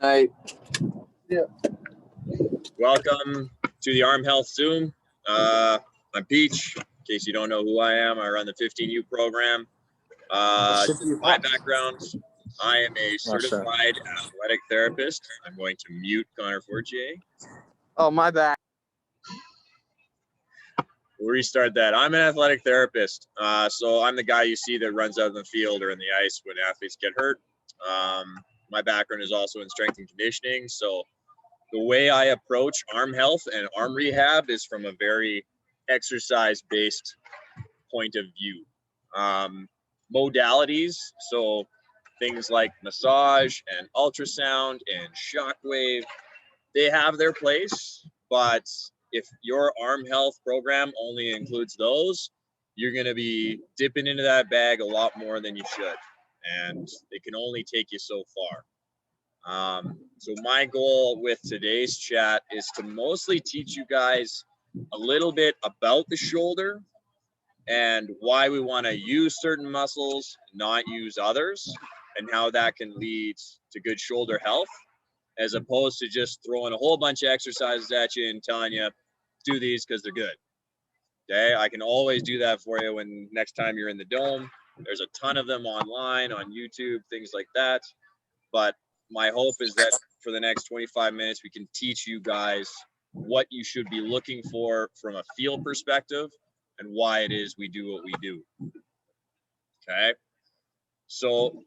Night. Yeah. Welcome to the Arm Health Zoom. I'm Peach. In case you don't know who I am, I run the 15U program. My background, I am a certified athletic therapist. I'm going to mute Connor Fortier. Oh, my bad. We'll restart that. I'm an athletic therapist. So I'm the guy you see that runs out in the field or in the ice when athletes get hurt. My background is also in strength and conditioning. So the way I approach arm health and arm rehab is from a very exercise-based point of view. Modalities, so things like massage and ultrasound and shockwave, they have their place, but if your arm health program only includes those, you're going to be dipping into that bag a lot more than you should, and it can only take you so far. So my goal with today's chat is to mostly teach you guys a little bit about the shoulder and why we want to use certain muscles, not use others, and how that can lead to good shoulder health, as opposed to just throwing a whole bunch of exercises at you and telling you, do these because they're good. Okay, I can always do that for you when next time you're in the dome. There's a ton of them online, on YouTube, things like that. But my hope is that for the next 25 minutes, we can teach you guys what you should be looking for from a feel perspective and why it is we do what we do. Okay, so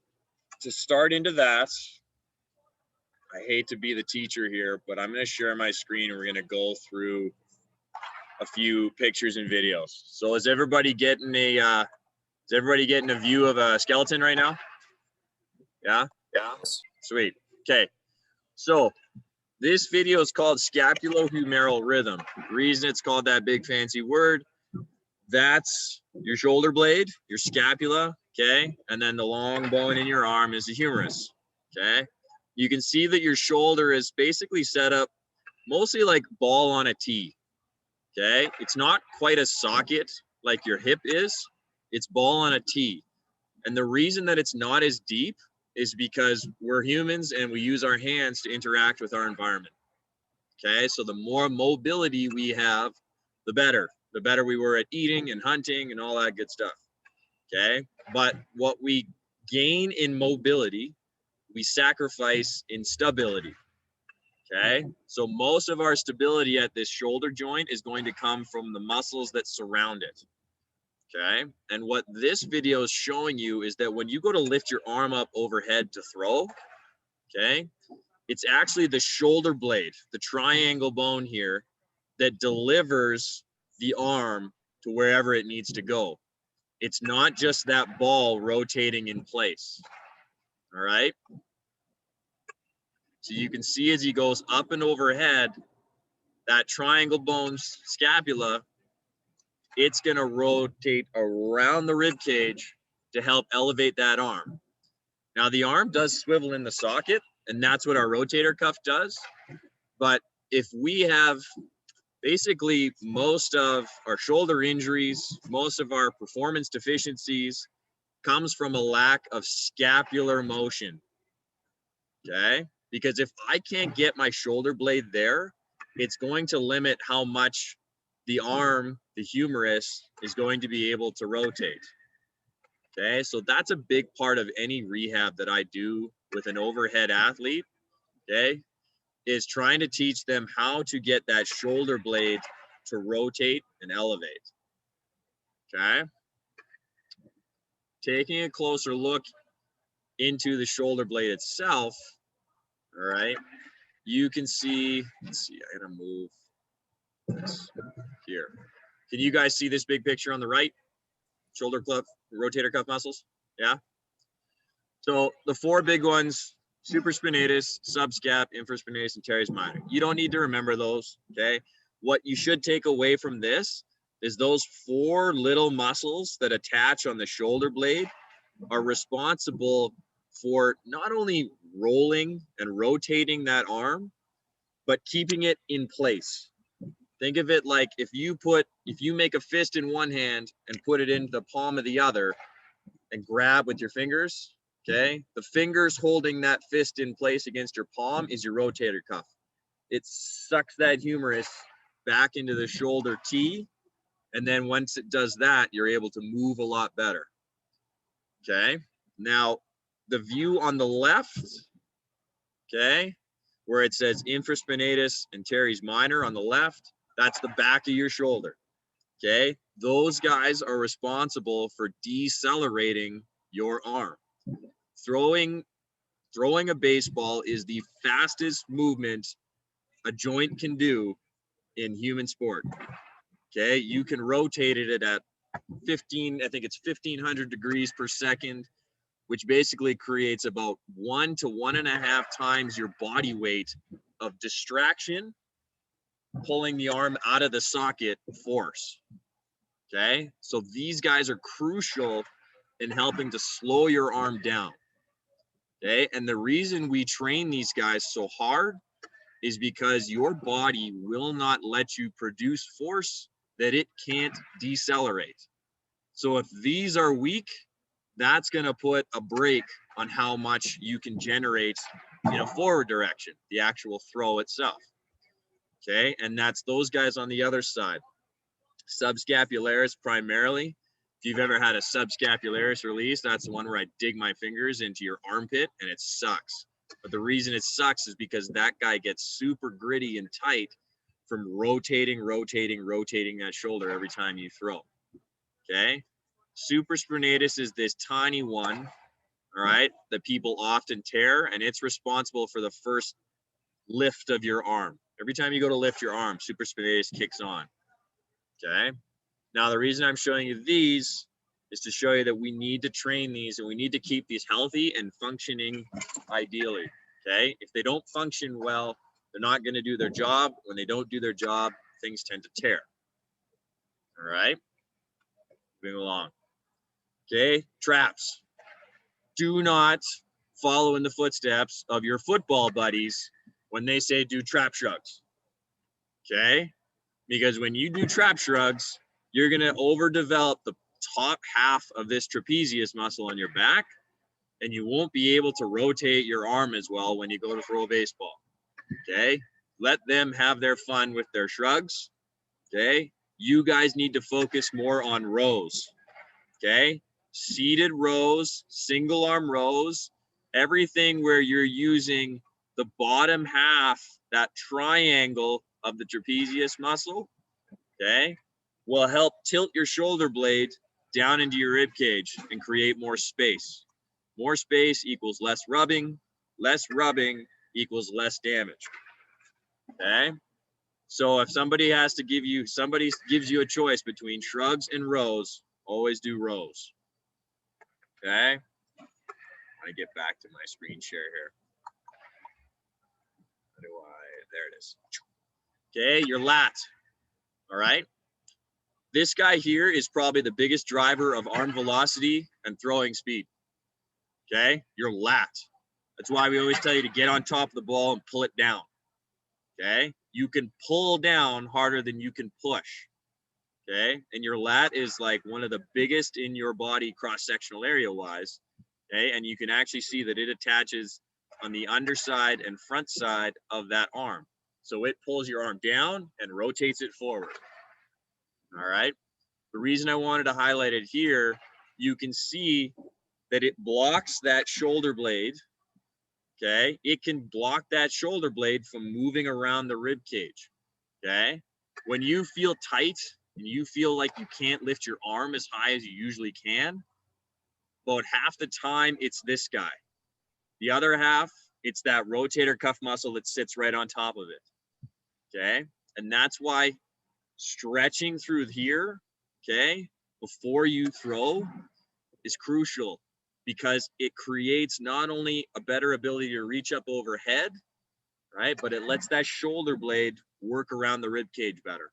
to start into that, I hate to be the teacher here, but I'm going to share my screen and we're going to go through a few pictures and videos. So is everybody getting a view of a skeleton right now? Yeah? Yeah. Sweet. Okay. So this video is called scapulohumeral rhythm. The reason it's called that big fancy word, that's your shoulder blade, your scapula, okay? And then the long bone in your arm is the humerus, okay? You can see that your shoulder is basically set up mostly like ball on a tee, okay? It's not quite a socket like your hip is. It's ball on a tee. And the reason that it's not as deep is because we're humans and we use our hands to interact with our environment. Okay, so the more mobility we have, the better. The better we were at eating and hunting and all that good stuff. Okay, but what we gain in mobility, we sacrifice in stability. Okay, so most of our stability at this shoulder joint is going to come from the muscles that surround it. Okay, and what this video is showing you is that when you go to lift your arm up overhead to throw, okay, it's actually the shoulder blade, the triangle bone here, that delivers the arm to wherever it needs to go. It's not just that ball rotating in place. All right. So you can see as he goes up and overhead, that triangle bone scapula, it's going to rotate around the rib cage to help elevate that arm. Now the arm does swivel in the socket, and that's what our rotator cuff does. But if we have basically most of our shoulder injuries, most of our performance deficiencies comes from a lack of scapular motion, okay? Because if I can't get my shoulder blade there, it's going to limit how much the arm, the humerus, is going to be able to rotate. Okay, so that's a big part of any rehab that I do with an overhead athlete, okay, is trying to teach them how to get that shoulder blade to rotate and elevate. Okay, taking a closer look into the shoulder blade itself, all right, you can see, let's see, I gotta move this here. Can you guys see this big picture on the right? Shoulder cuff, rotator cuff muscles, yeah? So the four big ones, supraspinatus, subscap, infraspinatus, and teres minor. You don't need to remember those, okay? What you should take away from this is those four little muscles that attach on the shoulder blade are responsible for not only rolling and rotating that arm, but keeping it in place. Think of it like if you make a fist in one hand and put it into the palm of the other and grab with your fingers, Okay, the fingers holding that fist in place against your palm is your rotator cuff. It sucks that humerus back into the shoulder T, and then once it does that, you're able to move a lot better. Okay, now the view on the left, okay, where it says infraspinatus and teres minor on the left, that's the back of your shoulder. Okay, those guys are responsible for decelerating your arm. Throwing a baseball is the fastest movement a joint can do in human sport. Okay, you can rotate it at 15, I think it's 1500 degrees per second, which basically creates about 1 to 1.5 times your body weight of distraction, pulling the arm out of the socket force. Okay, so these guys are crucial in helping to slow your arm down. Okay, and the reason we train these guys so hard is because your body will not let you produce force that it can't decelerate. So if these are weak, that's going to put a brake on how much you can generate in a forward direction, the actual throw itself. Okay, and that's those guys on the other side. Subscapularis primarily. If you've ever had a subscapularis release, that's the one where I dig my fingers into your armpit and it sucks. But the reason it sucks is because that guy gets super gritty and tight from rotating that shoulder every time you throw. Okay. Supraspinatus is this tiny one, all right, that people often tear, and it's responsible for the first lift of your arm. Every time you go to lift your arm, supraspinatus kicks on. Okay. Now, the reason I'm showing you these is to show you that we need to train these and we need to keep these healthy and functioning ideally, okay? If they don't function well, they're not going to do their job. When they don't do their job, things tend to tear, all right? Moving along. Okay, traps. Do not follow in the footsteps of your football buddies when they say do trap shrugs, okay? Because when you do trap shrugs, you're going to overdevelop the top half of this trapezius muscle on your back, and you won't be able to rotate your arm as well when you go to throw a baseball. Okay? Let them have their fun with their shrugs. Okay? You guys need to focus more on rows. Okay? Seated rows, single arm rows, everything where you're using the bottom half, that triangle of the trapezius muscle, okay, will help tilt your shoulder blade down into your rib cage and create more space. More space equals less rubbing equals less damage. Okay? So if somebody gives you a choice between shrugs and rows, always do rows. Okay? I get back to my screen share here. There it is. Okay, your lat. All right? This guy here is probably the biggest driver of arm velocity and throwing speed. Okay, your lat. That's why we always tell you to get on top of the ball and pull it down. Okay, you can pull down harder than you can push. Okay, and your lat is like one of the biggest in your body cross-sectional area wise. Okay, and you can actually see that it attaches on the underside and front side of that arm. So it pulls your arm down and rotates it forward. All right. The reason I wanted to highlight it here, you can see that it blocks that shoulder blade. Okay. It can block that shoulder blade from moving around the rib cage. Okay. When you feel tight and you feel like you can't lift your arm as high as you usually can, about half the time it's this guy. The other half, it's that rotator cuff muscle that sits right on top of it. Okay. And that's why stretching through here, okay, before you throw is crucial, because it creates not only a better ability to reach up overhead, right, but it lets that shoulder blade work around the rib cage better.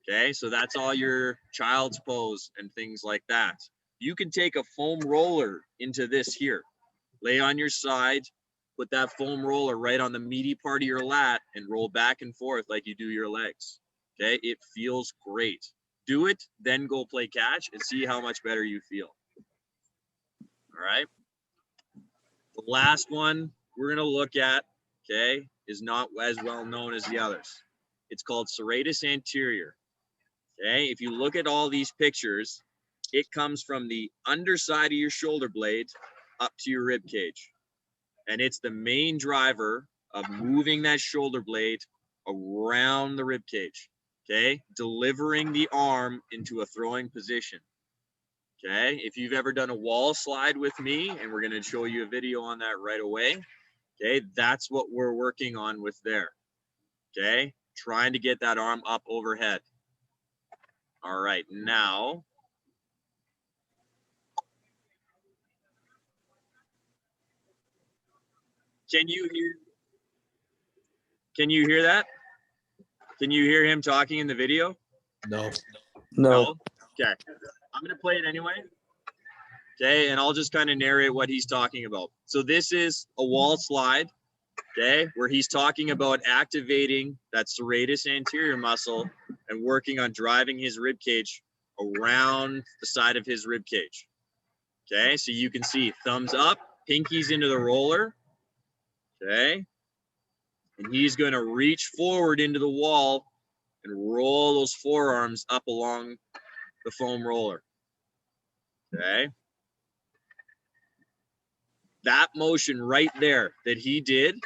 Okay, so that's all your child's pose and things like that. You can take a foam roller into this here, lay on your side, put that foam roller right on the meaty part of your lat and roll back and forth like you do your legs. Okay, it feels great. Do it, then go play catch and see how much better you feel. All right. The last one we're going to look at, okay, is not as well known as the others. It's called serratus anterior. Okay, if you look at all these pictures, it comes from the underside of your shoulder blade up to your rib cage. And it's the main driver of moving that shoulder blade around the rib cage. Okay, delivering the arm into a throwing position. Okay, if you've ever done a wall slide with me, and we're going to show you a video on that right away. Okay, that's what we're working on with there. Okay, trying to get that arm up overhead. All right, now can you hear that? Can you hear him talking in the video? No. No. Okay, I'm going to play it anyway. Okay, and I'll just kind of narrate what he's talking about. So this is a wall slide, okay, where he's talking about activating that serratus anterior muscle and working on driving his rib cage around the side of his rib cage. Okay, so you can see thumbs up, pinkies into the roller. Okay, and he's going to reach forward into the wall and roll those forearms up along the foam roller. Okay. That motion right there that he did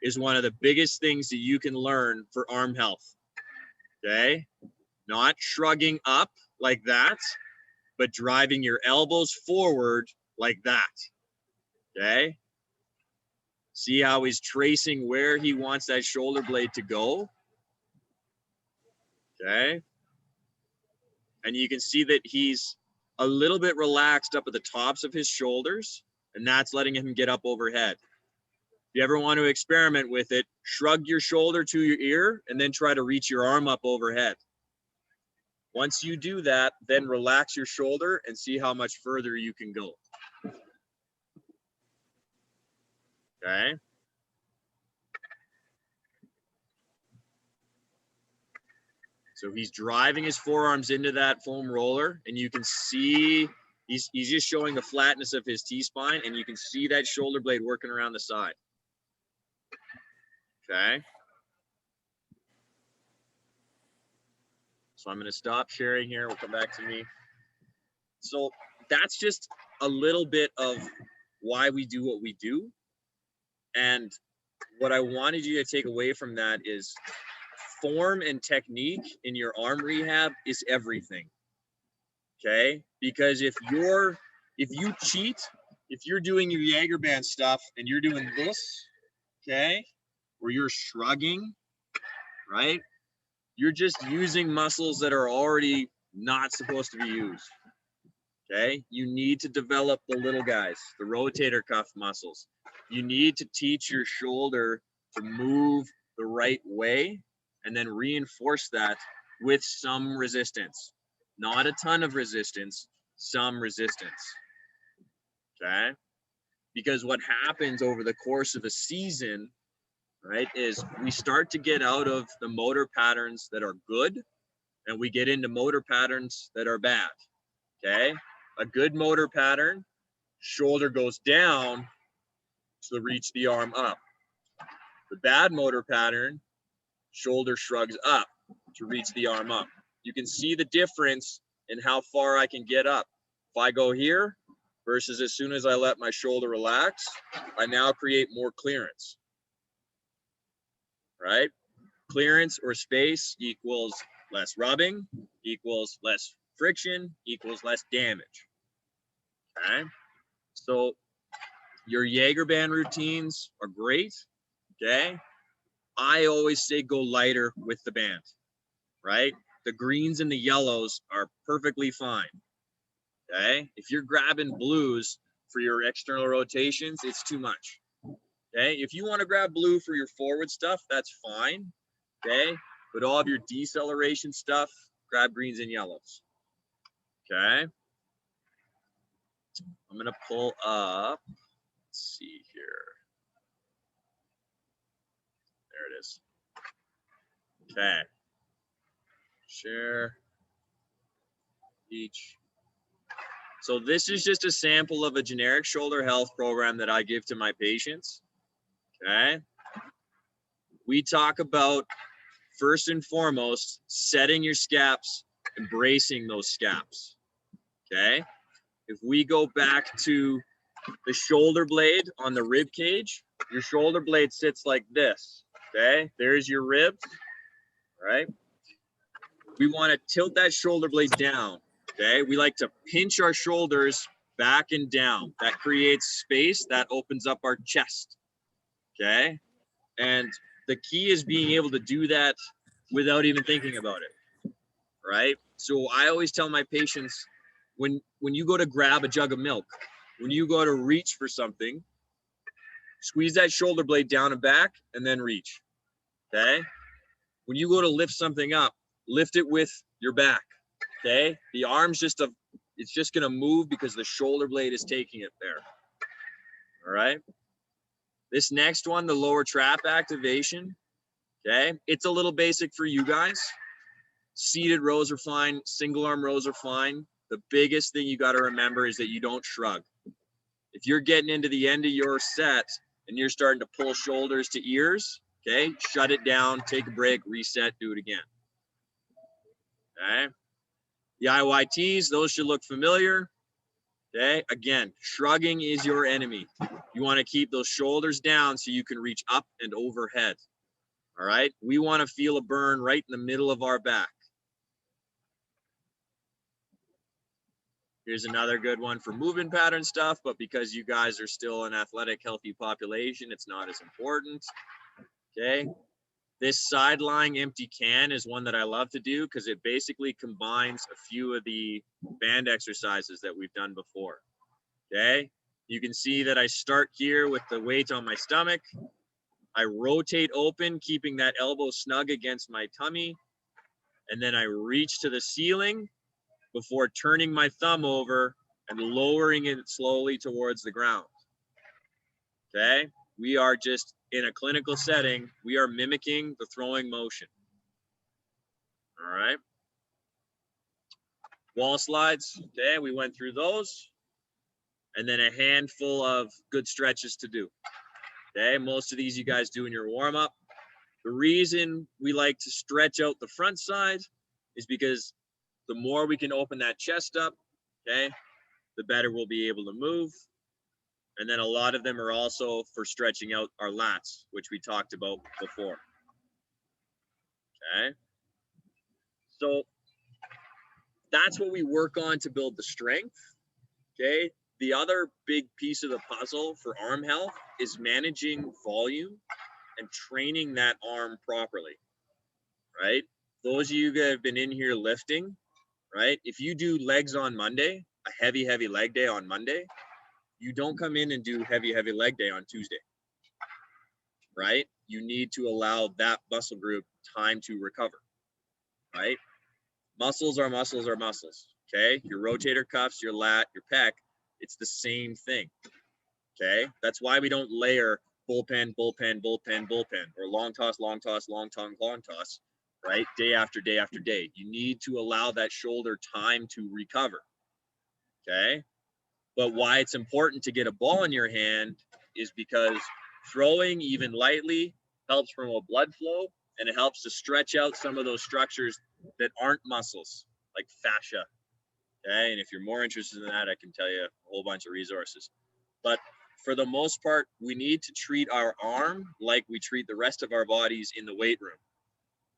is one of the biggest things that you can learn for arm health. Okay. Not shrugging up like that, but driving your elbows forward like that. Okay. See how he's tracing where he wants that shoulder blade to go. Okay. And you can see that he's a little bit relaxed up at the tops of his shoulders, and that's letting him get up overhead. If you ever want to experiment with it, shrug your shoulder to your ear and then try to reach your arm up overhead. Once you do that, then relax your shoulder and see how much further you can go. Okay. So he's driving his forearms into that foam roller, and you can see he's just showing the flatness of his T-spine, and you can see that shoulder blade working around the side. Okay. So I'm going to stop sharing here. We'll come back to me. So that's just a little bit of why we do what we do. And what I wanted you to take away from that is form and technique in your arm rehab is everything. Okay? Because if you cheat, if you're doing your Jaeger band stuff and you're doing this, okay, or you're shrugging, right? You're just using muscles that are already not supposed to be used. Okay, you need to develop the little guys, the rotator cuff muscles. You need to teach your shoulder to move the right way and then reinforce that with some resistance. Not a ton of resistance, some resistance. Okay, because what happens over the course of a season, right, is we start to get out of the motor patterns that are good and we get into motor patterns that are bad. Okay. A good motor pattern, shoulder goes down to reach the arm up. The bad motor pattern, shoulder shrugs up to reach the arm up. You can see the difference in how far I can get up. If I go here versus as soon as I let my shoulder relax, I now create more clearance, right? Clearance or space equals less rubbing, equals less friction, equals less damage. Okay, so your Jaeger band routines are great. Okay, I always say go lighter with the band, right? The greens and the yellows are perfectly fine. Okay, if you're grabbing blues for your external rotations, it's too much. Okay, if you want to grab blue for your forward stuff, that's fine. Okay, but all of your deceleration stuff, grab greens and yellows. Okay, I'm gonna pull up. Let's see here. There it is. Okay. Share each. So this is just a sample of a generic shoulder health program that I give to my patients. Okay. We talk about, first and foremost, setting your scaps, embracing those scaps. Okay. If we go back to the shoulder blade on the rib cage, your shoulder blade sits like this. Okay. There's your ribs. Right. We want to tilt that shoulder blade down. Okay. We like to pinch our shoulders back and down. That creates space, that opens up our chest. Okay. And the key is being able to do that without even thinking about it. Right. So I always tell my patients, when you go to grab a jug of milk, when you go to reach for something, squeeze that shoulder blade down and back and then reach. Okay. When you go to lift something up, lift it with your back. Okay. The arm's it's just going to move because the shoulder blade is taking it there. All right. This next one, the lower trap activation. Okay. It's a little basic for you guys. Seated rows are fine. Single arm rows are fine. The biggest thing you got to remember is that you don't shrug. If you're getting into the end of your set and you're starting to pull shoulders to ears, okay, shut it down, take a break, reset, do it again. Okay. The IYTs, those should look familiar. Okay. Again, shrugging is your enemy. You want to keep those shoulders down so you can reach up and overhead. All right. We want to feel a burn right in the middle of our back. Here's another good one for movement pattern stuff, but because you guys are still an athletic, healthy population, it's not as important. Okay. This side lying empty can is one that I love to do because it basically combines a few of the band exercises that we've done before. Okay. You can see that I start here with the weight on my stomach. I rotate open, keeping that elbow snug against my tummy. And then I reach to the ceiling before turning my thumb over and lowering it slowly towards the ground. Okay. We are just in a clinical setting. We are mimicking the throwing motion. All right. Wall slides. Okay. We went through those. And then a handful of good stretches to do. Okay. Most of these you guys do in your warm up. The reason we like to stretch out the front side is because the more we can open that chest up, okay, the better we'll be able to move. And then a lot of them are also for stretching out our lats, which we talked about before. Okay. So that's what we work on to build the strength. Okay. The other big piece of the puzzle for arm health is managing volume and training that arm properly. Right. Those of you that have been in here lifting, right? If you do legs on Monday, a heavy leg day on Monday, you don't come in and do heavy leg day on Tuesday, right? You need to allow that muscle group time to recover, right? Muscles are muscles are muscles, okay? Your rotator cuffs, your lat, your pec, it's the same thing, okay? That's why we don't layer bullpen, or long toss, long toss, right? Day after day after day. You need to allow that shoulder time to recover, okay? But why it's important to get a ball in your hand is because throwing even lightly helps promote blood flow, and it helps to stretch out some of those structures that aren't muscles, like fascia. Okay, and if you're more interested in that, I can tell you a whole bunch of resources. But for the most part, we need to treat our arm like we treat the rest of our bodies in the weight room.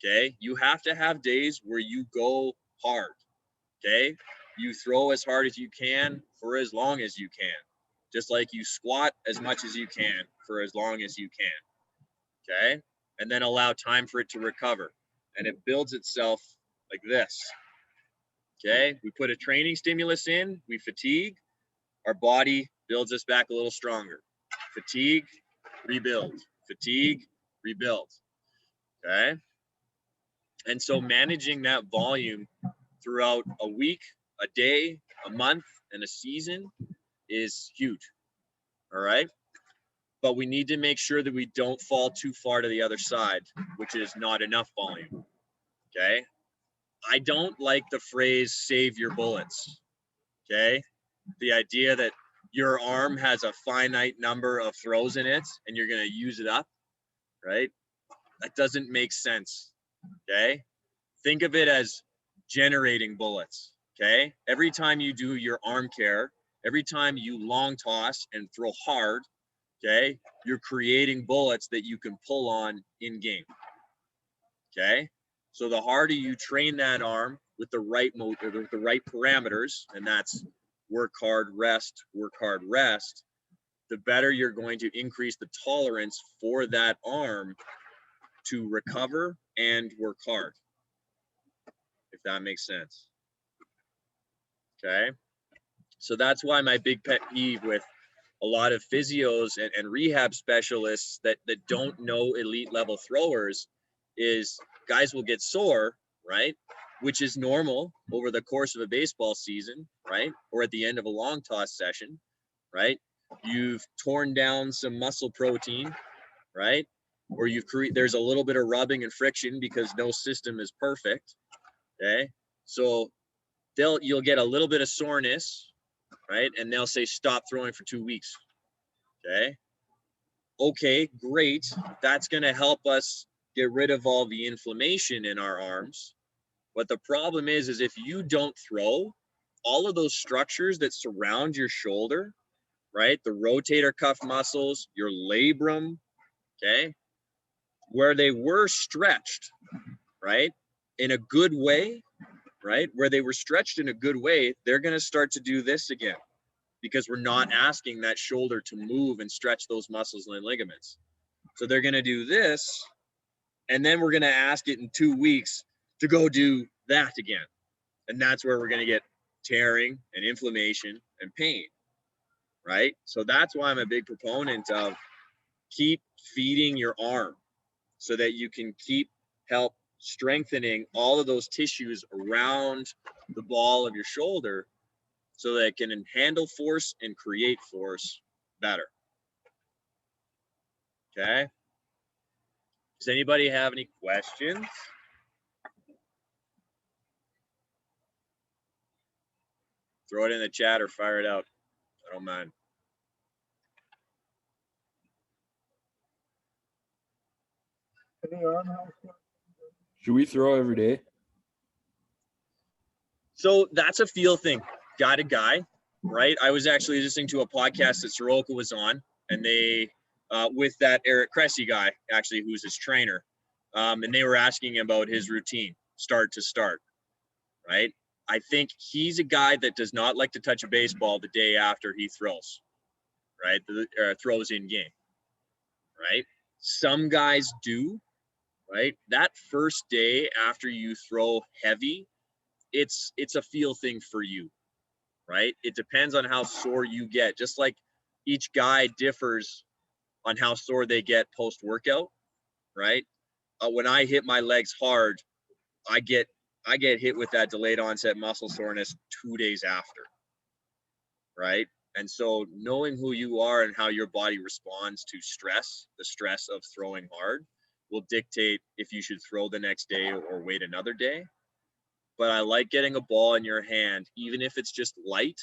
Okay, you have to have days where you go hard. Okay, you throw as hard as you can for as long as you can, just like you squat as much as you can for as long as you can. Okay, and then allow time for it to recover, and it builds itself like this. Okay, we put a training stimulus in, we fatigue, our body builds us back a little stronger. Fatigue, rebuild, fatigue, rebuild. Okay, and so managing that volume throughout a week, a day, a month, and a season is huge. All right. But we need to make sure that we don't fall too far to the other side, which is not enough volume. Okay. I don't like the phrase save your bullets. Okay. The idea that your arm has a finite number of throws in it and you're going to use it up, right? That doesn't make sense, okay? Think of it as generating bullets, okay? Every time you do your arm care, every time you long toss and throw hard, okay, you're creating bullets that you can pull on in game, okay? So the harder you train that arm with the right with the right parameters, and that's work hard, rest, the better you're going to increase the tolerance for that arm to recover and work hard, if that makes sense. Okay. So that's why my big pet peeve with a lot of physios and rehab specialists that don't know elite level throwers is guys will get sore, right? Which is normal over the course of a baseball season, right? Or at the end of a long toss session, right? You've torn down some muscle protein, right? Or there's a little bit of rubbing and friction because no system is perfect, okay? So you'll get a little bit of soreness, right? And they'll say, stop throwing for 2 weeks. Okay, great. That's going to help us get rid of all the inflammation in our arms. But the problem is if you don't throw, all of those structures that surround your shoulder, right? The rotator cuff muscles, your labrum, okay? Where they were stretched, right? In a good way, right? Where they were stretched in a good way, they're going to start to do this again because we're not asking that shoulder to move and stretch those muscles and ligaments. So they're going to do this, and then we're going to ask it in 2 weeks to go do that again. And that's where we're going to get tearing and inflammation and pain, right? So that's why I'm a big proponent of keep feeding your arm so that you can help strengthening all of those tissues around the ball of your shoulder so that it can handle force and create force better. Okay. Does anybody have any questions? Throw it in the chat or fire it out. I don't mind. Should we throw every day? So that's a feel thing, guy to guy, right? I was actually listening to a podcast that Soroka was on, and they, with that Eric Cressy guy, actually, who's his trainer, and they were asking about his routine, start to start, right? I think he's a guy that does not like to touch a baseball the day after he throws, right? Throws in game, right? Some guys do, right? That first day after you throw heavy, it's a feel thing for you, right? It depends on how sore you get. Just like each guy differs on how sore they get post-workout, right? When I hit my legs hard, I get hit with that delayed onset muscle soreness 2 days after, right? And so knowing who you are and how your body responds to stress, the stress of throwing hard, will dictate if you should throw the next day or wait another day. But I like getting a ball in your hand, even if it's just light,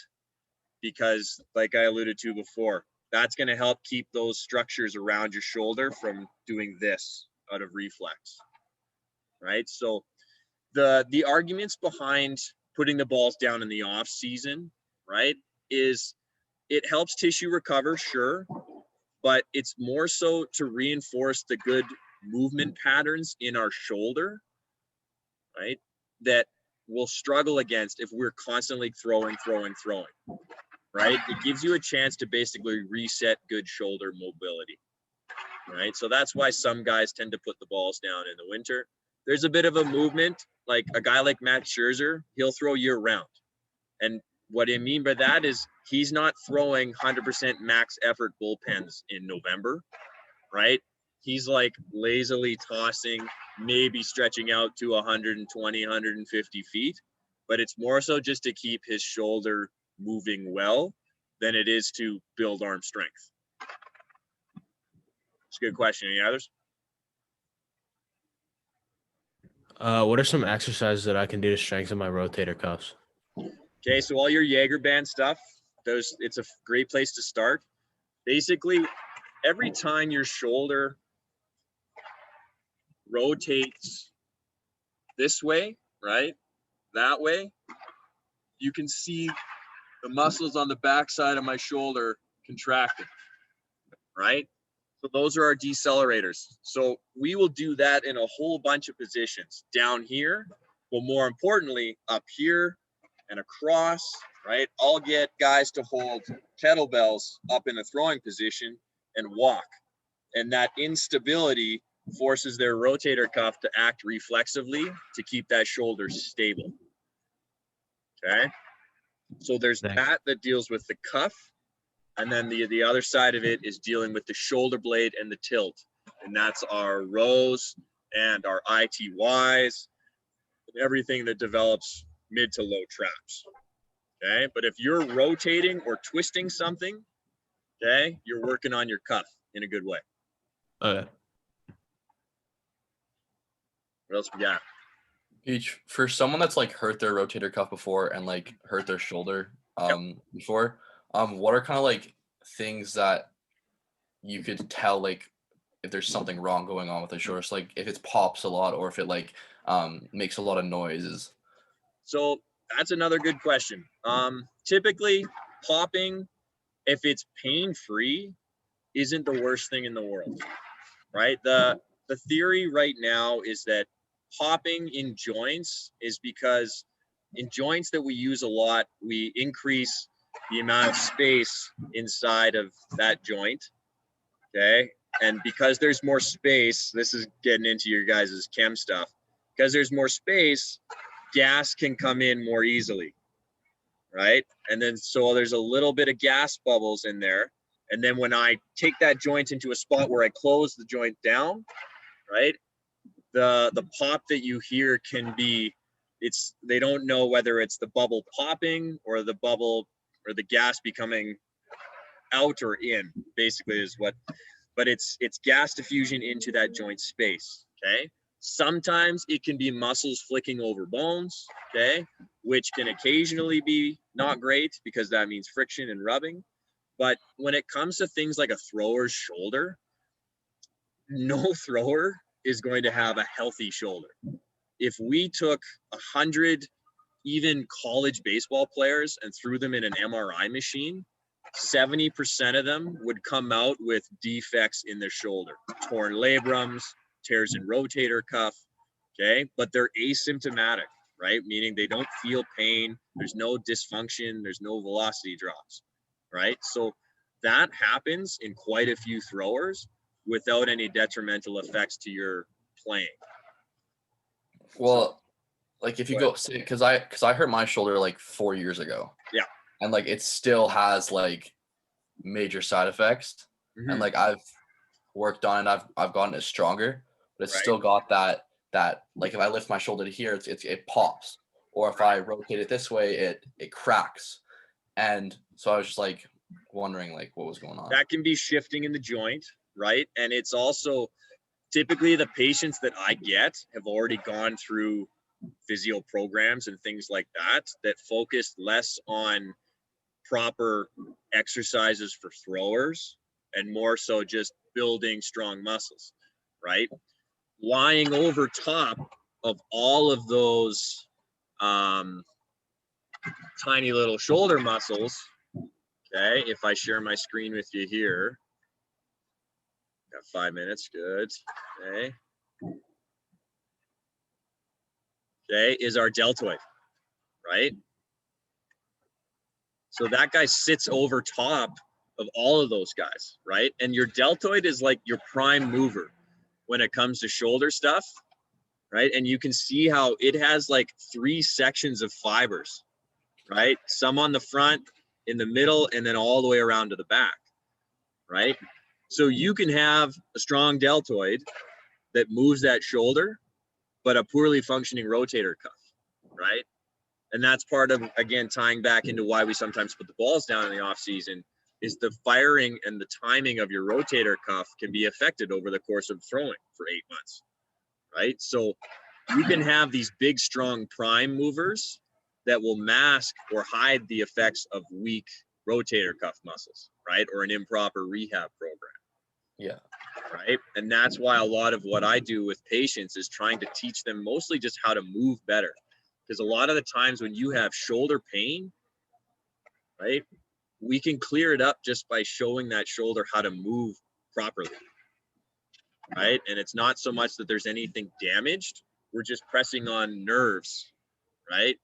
because like I alluded to before, that's going to help keep those structures around your shoulder from doing this out of reflex, right? So the arguments behind putting the balls down in the off season, right, is it helps tissue recover, sure, but it's more so to reinforce the good movement patterns in our shoulder, right, that we'll struggle against if we're constantly throwing, right? It gives you a chance to basically reset good shoulder mobility, right? So that's why some guys tend to put the balls down in the winter. There's a bit of a movement, like a guy like Max Scherzer, he'll throw year round. And what I mean by that is he's not throwing 100% max effort bullpens in November, right? He's like lazily tossing, maybe stretching out to 120, 150 feet, but it's more so just to keep his shoulder moving well than it is to build arm strength. It's a good question. Any others? What are some exercises that I can do to strengthen my rotator cuffs? Okay, so all your Jaeger band stuff, it's a great place to start. Basically, every time your shoulder rotates this way, right, that way, you can see the muscles on the backside of my shoulder contracting, right? So those are our decelerators. So we will do that in a whole bunch of positions down here, but more importantly, up here and across, right? I'll get guys to hold kettlebells up in a throwing position and walk. And that instability forces their rotator cuff to act reflexively to keep that shoulder stable. Okay. So there's that deals with the cuff. And then the other side of it is dealing with the shoulder blade and the tilt. And that's our rows and our ITYs, and everything that develops mid to low traps. Okay. But if you're rotating or twisting something, okay, you're working on your cuff in a good way. Okay. What else we got? Each for someone that's like hurt their rotator cuff before and like hurt their shoulder before, what are kind of like things that you could tell like if there's something wrong going on with the shoulder? So like if it pops a lot or if it like makes a lot of noises. So that's another good question. Typically popping, if it's pain-free, isn't the worst thing in the world, right? The theory right now is that popping in joints is because in joints that we use a lot, we increase the amount of space inside of that joint, okay? And because there's more space, this is getting into your guys' chem stuff, because there's more space, gas can come in more easily, right? And then so there's a little bit of gas bubbles in there. And then when I take that joint into a spot where I close the joint down, right? The pop that you hear can be, they don't know whether it's the bubble popping or the bubble or the gas becoming out or in, basically is what, but it's gas diffusion into that joint space, okay? Sometimes it can be muscles flicking over bones, okay? Which can occasionally be not great because that means friction and rubbing. But when it comes to things like a thrower's shoulder, no thrower is going to have a healthy shoulder. If we took 100 even college baseball players and threw them in an MRI machine, 70% of them would come out with defects in their shoulder, torn labrums, tears in rotator cuff, okay? But they're asymptomatic, right? Meaning they don't feel pain, there's no dysfunction, there's no velocity drops, right? So that happens in quite a few throwers without any detrimental effects to your playing. Well, like if you go, because I hurt my shoulder like 4 years ago. Yeah. And like it still has like major side effects. Mm-hmm. And like I've worked on it, I've gotten it stronger, but it's still got that like if I lift my shoulder to here, it pops. Or if I rotate it this way, it cracks. And so I was just like wondering like what was going on. That can be shifting in the joint, right? And it's also typically the patients that I get have already gone through physio programs and things like that focus less on proper exercises for throwers and more so just building strong muscles, right? Lying over top of all of those tiny little shoulder muscles, okay, if I share my screen with you here, got 5 minutes, good, okay, is our deltoid, right? So that guy sits over top of all of those guys, right? And your deltoid is like your prime mover when it comes to shoulder stuff, right? And you can see how it has like 3 sections of fibers, right? Some on the front, in the middle, and then all the way around to the back, right? So you can have a strong deltoid that moves that shoulder, but a poorly functioning rotator cuff, right? And that's part of, again, tying back into why we sometimes put the balls down in the off season, is the firing and the timing of your rotator cuff can be affected over the course of throwing for 8 months, right? So you can have these big, strong prime movers that will mask or hide the effects of weak rotator cuff muscles, right? Or an improper rehab program. Yeah. Right. And that's why a lot of what I do with patients is trying to teach them mostly just how to move better. Because a lot of the times when you have shoulder pain, right, we can clear it up just by showing that shoulder how to move properly. Right. And it's not so much that there's anything damaged. We're just pressing on nerves. Right.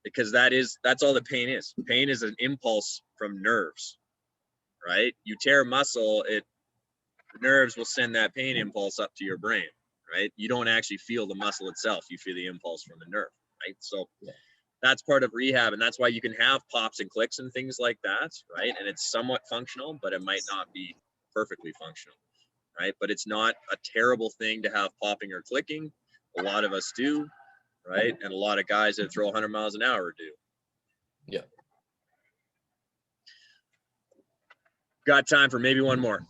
Because that's all the pain is. Pain is an impulse from nerves. Right. You tear muscle, nerves will send that pain impulse up to your brain, right? You don't actually feel the muscle itself. You feel the impulse from the nerve, right? So that's part of rehab. And that's why you can have pops and clicks and things like that, right? And it's somewhat functional, but it might not be perfectly functional, right? But it's not a terrible thing to have popping or clicking. A lot of us do, right? And a lot of guys that throw 100 miles an hour do. Yeah. Got time for maybe one more.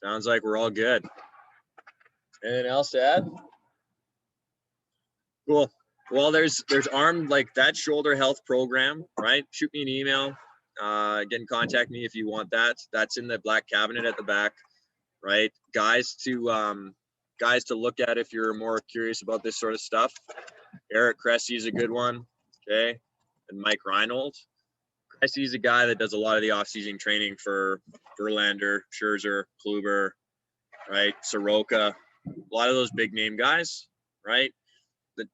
Sounds like we're all good. Anything else to add? Cool. Well, there's arm, like that shoulder health program, right? Shoot me an email. Again, contact me if you want that. That's in the black cabinet at the back, right? Guys to look at if you're more curious about this sort of stuff. Eric Cressy is a good one, okay? And Mike Reinhold. Cressy's a guy that does a lot of the off-season training for Verlander, Scherzer, Kluber, right? Soroka, a lot of those big name guys, right?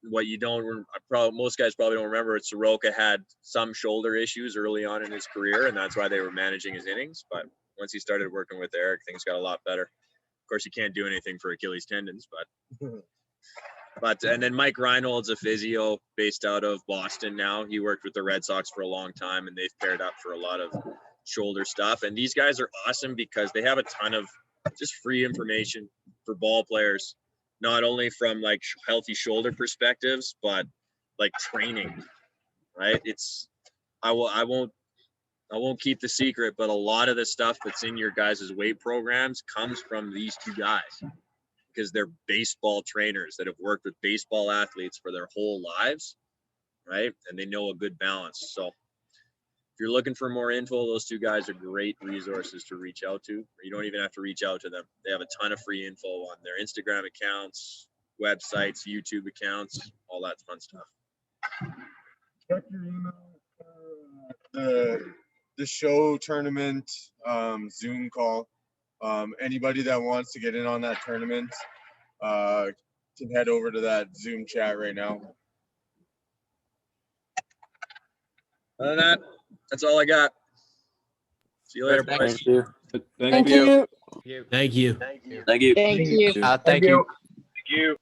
What you don't, most guys probably don't remember, is Soroka had some shoulder issues early on in his career, and that's why they were managing his innings. But once he started working with Eric, things got a lot better. Of course, he can't do anything for Achilles tendons, but and then Mike Reinhold's a physio based out of Boston now. He worked with the Red Sox for a long time, and they've paired up for a lot of shoulder stuff. And these guys are awesome because they have a ton of just free information for ball players, not only from like healthy shoulder perspectives, but like training, right? I won't keep the secret, but a lot of the stuff that's in your guys' weight programs comes from these two guys because they're baseball trainers that have worked with baseball athletes for their whole lives, right? And they know a good balance. So if you're looking for more info, those two guys are great resources to reach out to. You don't even have to reach out to them. They have a ton of free info on their Instagram accounts, websites, YouTube accounts, all that fun stuff. Check your email for the show tournament Zoom call. Anybody that wants to get in on that tournament can head over to that Zoom chat right now. Other than that, that's all I got. See you later, boys. Thank you. Thank you. Thank you. Thank you. Thank you. Thank you. Thank you. Thank you.